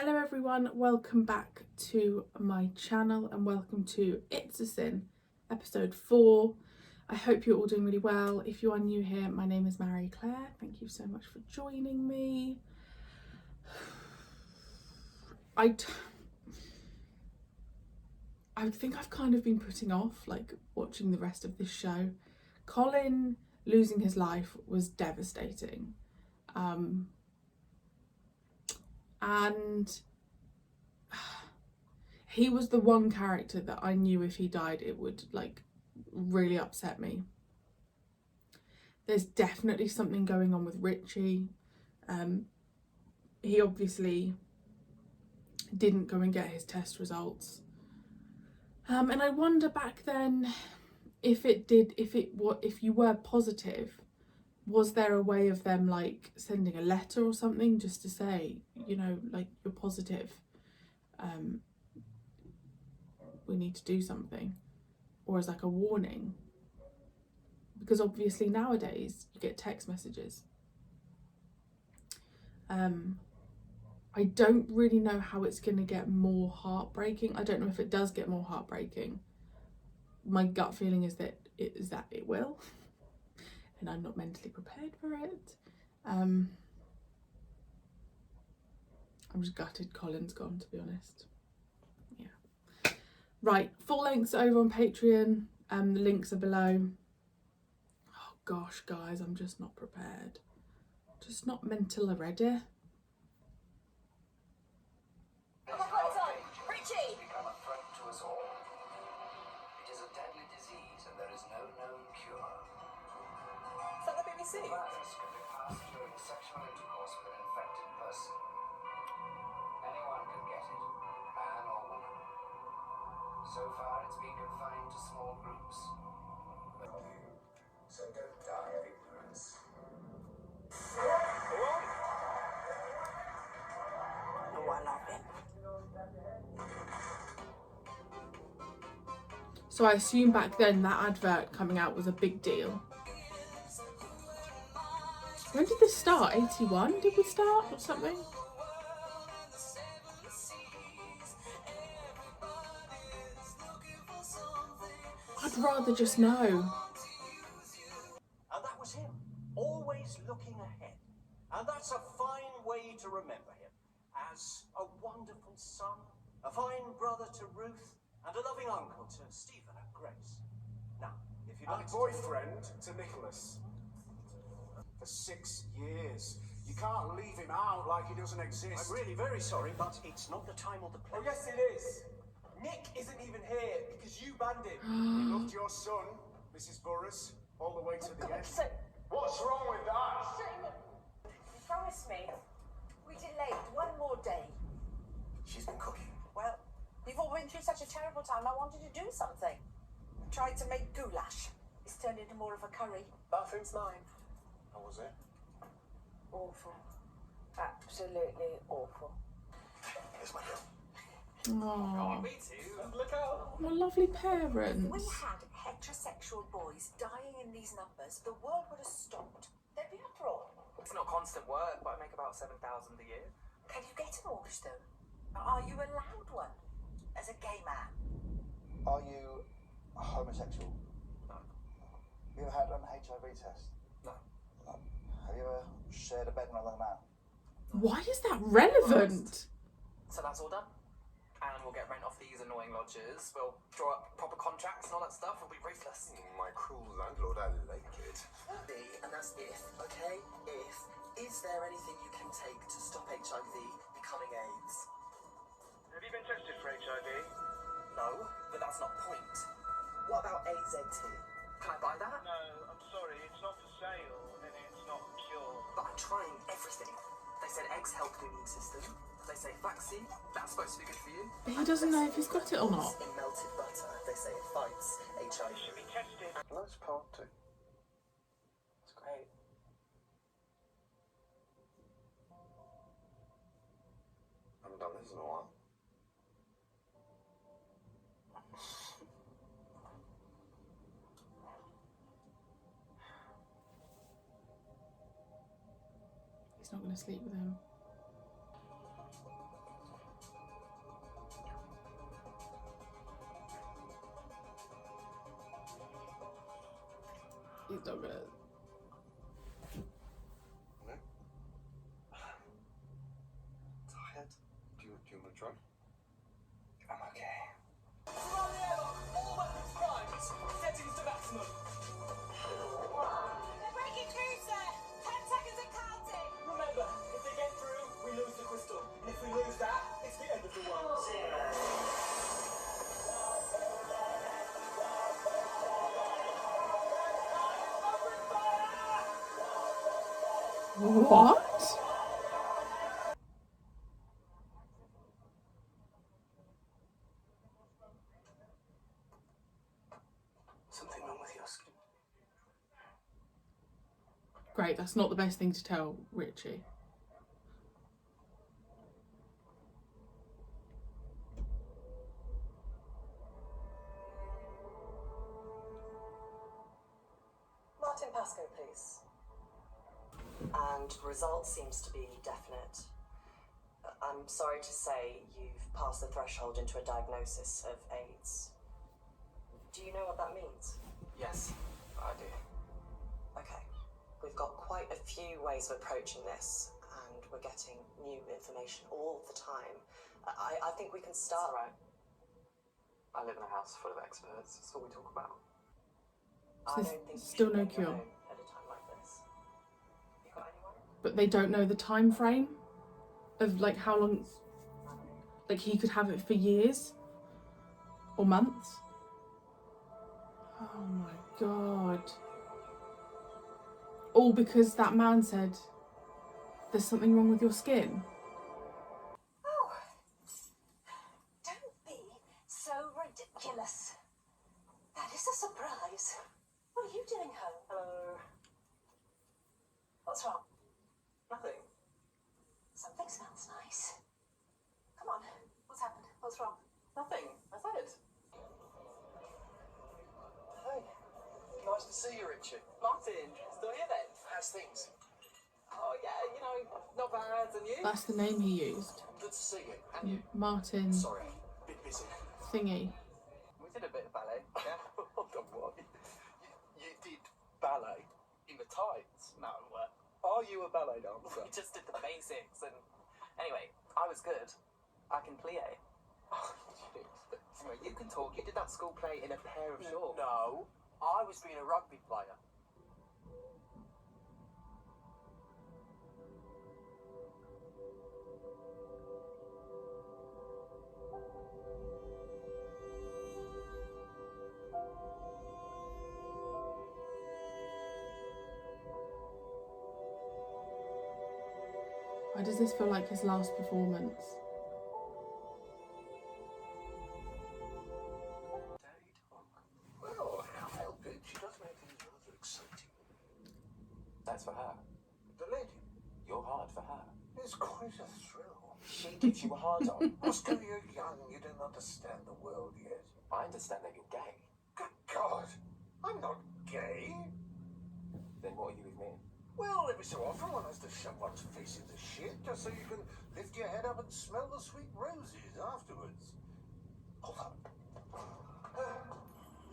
Hello everyone, welcome back to my channel and welcome to It's a Sin, episode 4. I hope you're all doing really well. If you are new here, my name is Marie-Clare. Thank you so much for joining me. I think I've kind of been putting off watching the rest of this show. Colin losing his life was devastating. And he was the one character that I knew if he died it would really upset me. There's definitely something going on with Richie. He obviously didn't go and get his test results. And I wonder back then if you were positive, was there a way of them sending a letter or something just to say, you're positive, we need to do something, or as a warning? Because obviously nowadays you get text messages. I don't really know how it's going to get more heartbreaking. I don't know if it does get more heartbreaking. My gut feeling is that it will, and I'm not mentally prepared for it. I'm just gutted Colin's gone, to be honest. Yeah. Right, full lengths over on Patreon. The links are below. Oh gosh, guys, I'm just not prepared. Just not mentally ready. Richie! Become a threat to us all. It is a deadly disease and there is no known cure. Is that the BBC? The virus can be passed during sexual intercourse with an infected person. Anyone can get it, man or woman. So far, it's been confined to small groups. So don't die of ignorance. Oh, I love it. So I assume back then that advert coming out was a big deal. When did this start? 81? Did we start or something? I'd rather just know. And that was him, always looking ahead. And that's a fine way to remember him. As a wonderful son, a fine brother to Ruth, and a loving uncle to Stephen and Grace. Now, if you'd like And boyfriend to Nicholas. For 6 years. You can't leave him out like he doesn't exist. I'm really very sorry, but it's not the time or the place. Oh, yes, it is. Nick isn't even here because you banned him. He loved your son, Mrs. Burroughs, all the way to the end. What's wrong with that? You promised me. We delayed one more day. She's been cooking. Well, you've all been through such a terrible time. I wanted to do something. Tried to make goulash. It's turned into more of a curry. Bathroom's mine. How was it? Awful. Absolutely awful. Here's my girl. Oh, Me too. Look out. my lovely If we parents. had heterosexual boys dying in these numbers, the world would have stopped. There'd be uproar. It's not constant work, but I make about 7,000 a year. Can you get a mortgage though? Are you allowed one? As a gay man? Are you homosexual? No. Have you ever had an HIV test? No. Have you ever shared a bed with another man? Why is that relevant? So that's all done. And we'll get rent off these annoying lodgers. We'll draw up proper contracts and all that stuff. We'll be ruthless. My cruel landlord, I like it. And that's if, okay? If. Is there anything you can take to stop HIV becoming AIDS? Have you been tested for HIV? No, but that's not point. What about AZT? Can I buy that? No, I'm sorry, it's not for sale and it's not a cure. But I'm trying everything. They said eggs help the immune system. They say vaccine, that's supposed to be good for you. But he doesn't know if he's got it or not. In melted butter, they say it fights HIV. It should be tested. Nice party. It's great. I haven't done this in a while. He's not going to sleep with him. He's not gonna. No? Tired? Do you want to try? I'm okay. Throughout the airlock, all weapons primed. Settings to maximum. They're breaking through, sir. 10 seconds and counting. Remember, if they get through, we lose the crystal. And if we lose that, it's the end of the world. What? Something wrong with your skin. Great, that's not the best thing to tell Richie. Martin Pascoe, please. And result seems to be definite. I'm sorry to say you've passed the threshold into a diagnosis of AIDS. Do you know what that means? Yes, I do. Okay. We've got quite a few ways of approaching this, and we're getting new information all the time. I think we can start. Right. I live in a house full of experts. That's all we talk about. I So don't think you still should no make your cure. own at a time like this. You got anyone? But they don't know the time frame of like how long. Like he could have it for years or months. Oh my god. All because that man said there's something wrong with your skin. Oh, don't be so ridiculous. That is a surprise. What are you doing home? Hello. What's wrong? Nothing. Something smells nice. Come on, what's happened? What's wrong? Nothing. I said. Hey, nice to see you, Richard. Martin, still here then? How's things? Oh yeah, you know, not bad. And you? That's the name he used. Good to see you. And you? Martin Sorry, bit busy. thingy. We did a bit of ballet. Yeah. Hold on, what? You did ballet in the tights? No, Are you a ballet dancer? we just did the basics. And anyway, I was good. I can plie. Oh, Anyway, you can talk. You did that school play in a pair of shorts. no, I was being a rugby player. Why does this feel like his last performance? Well, I can't help it. She does make things rather exciting. That's for her. The lady You're hard for her. is quite a thrill. She gives you a hard on. Oscar, you're young. You don't understand the world yet. I understand that you're gay. Good God, I'm not gay. Then what are you with me? Well, every so often one has to shove one's face in the shit just so you can lift your head up and smell the sweet roses afterwards. Hold on.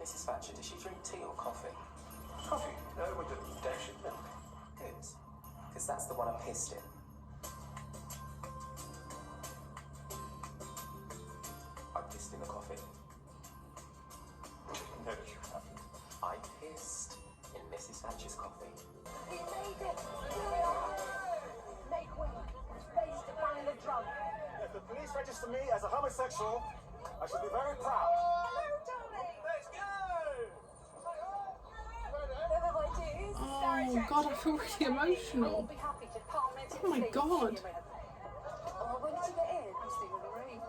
Mrs. Thatcher, does she drink tea or coffee? Coffee. No, with a dash of milk. Good. Because that's the one I pissed in. I pissed in the coffee. No, you haven't. I pissed in Mrs. Thatcher's coffee. We made it! Here we are! Make way! Face to find the drunk! If the police register me as a homosexual, I should be very proud. Hello, darling! Let's go! Whatever I do, Oh god, I feel really emotional. be happy to palm it Oh my god. Oh, when did you get in? I'm still in the room.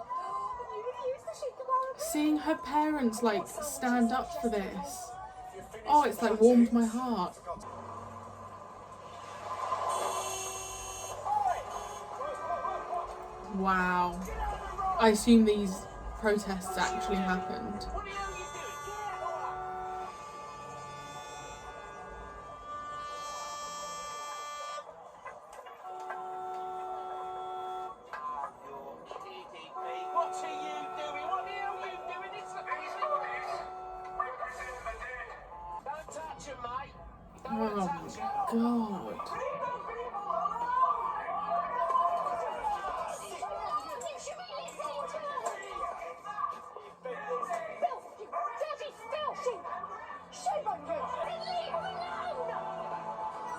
You refuse to shake the bar. Seeing her parents like stand up for this. Oh, it's like warmed my heart. Wow. I assume these protests actually happened. What the hell are you doing? You're kidding me. What are you doing? What the hell are you doing? It's Don't touch him, mate. my god.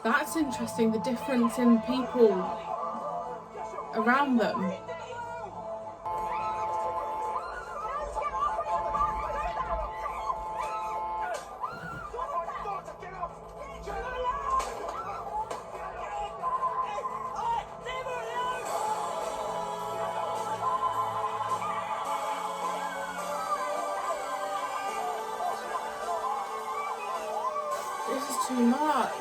That's interesting, the difference in people around them. This is too much.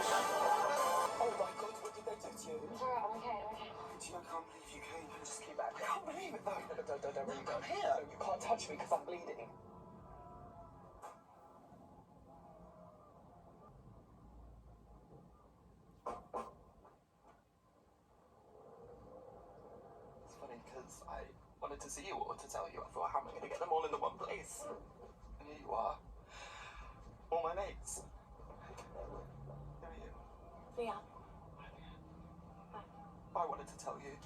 Oh my god, what did they do to you? I'm alright, I'm okay, I'm okay. Do you know, I can't believe you came. Just keep back. I can't believe it. No, don't really come here. No, you can't touch me because I'm bleeding. It's funny because I wanted to see you or to tell you. I thought, how am I going to get them all in the one place? And here you are. All my mates. Who are you? Leanne. I wanted to tell you.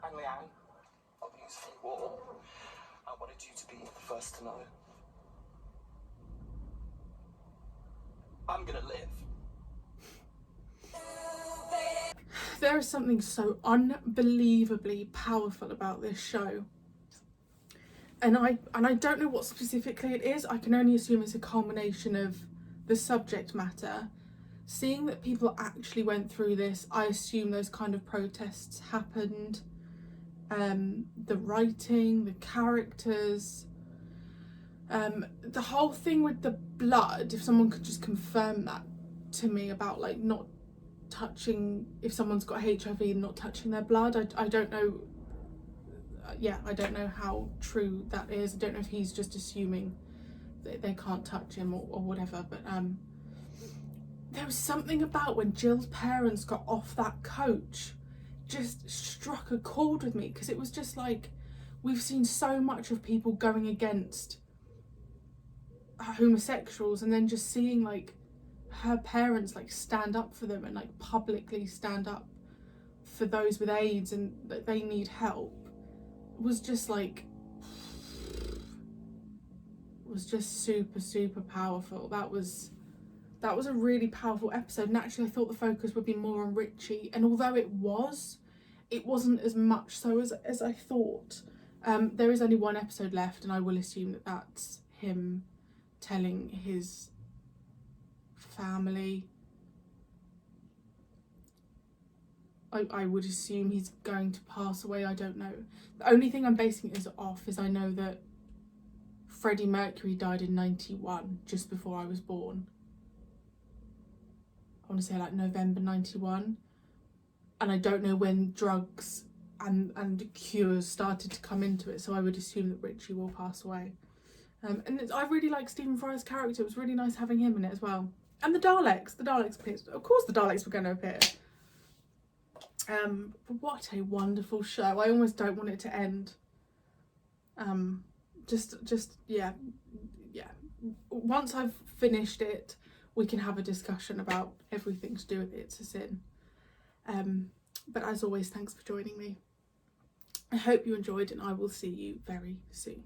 I'm Leanne. Obviously, war. I wanted you to be the first to know. I'm gonna live. There is something so unbelievably powerful about this show. And I don't know what specifically it is. I can only assume it's a culmination of the subject matter. Seeing that people actually went through this, I assume those kind of protests happened. The writing, the characters, the whole thing with the blood, if someone could just confirm that to me about like not touching, if someone's got HIV and not touching their blood, I don't know. Yeah, I don't know how true that is. I don't know if he's just assuming that they can't touch him or whatever, but there was something about when Jill's parents got off that coach just struck a chord with me, because it was just like, we've seen so much of people going against homosexuals, and then just seeing like her parents like stand up for them and like publicly stand up for those with AIDS and that they need help was just like, was just super powerful. That was a really powerful episode. Naturally, I thought the focus would be more on Richie, and although it wasn't as much so as I thought. There is only one episode left, and I will assume that that's him telling his family. I would assume he's going to pass away. I don't know. The only thing I'm basing this off is I know that Freddie Mercury died in 91, just before I was born. I want to say like November 91. And I don't know when drugs and cures started to come into it, so I would assume that Richie will pass away. And I really like Stephen Fry's character. It was really nice having him in it as well. And the Daleks appeared. Of course the Daleks were going to appear. But what a wonderful show. I almost don't want it to end. Yeah. Once I've finished it, we can have a discussion about everything to do with It's a Sin. But as always, thanks for joining me. I hope you enjoyed, and I will see you very soon.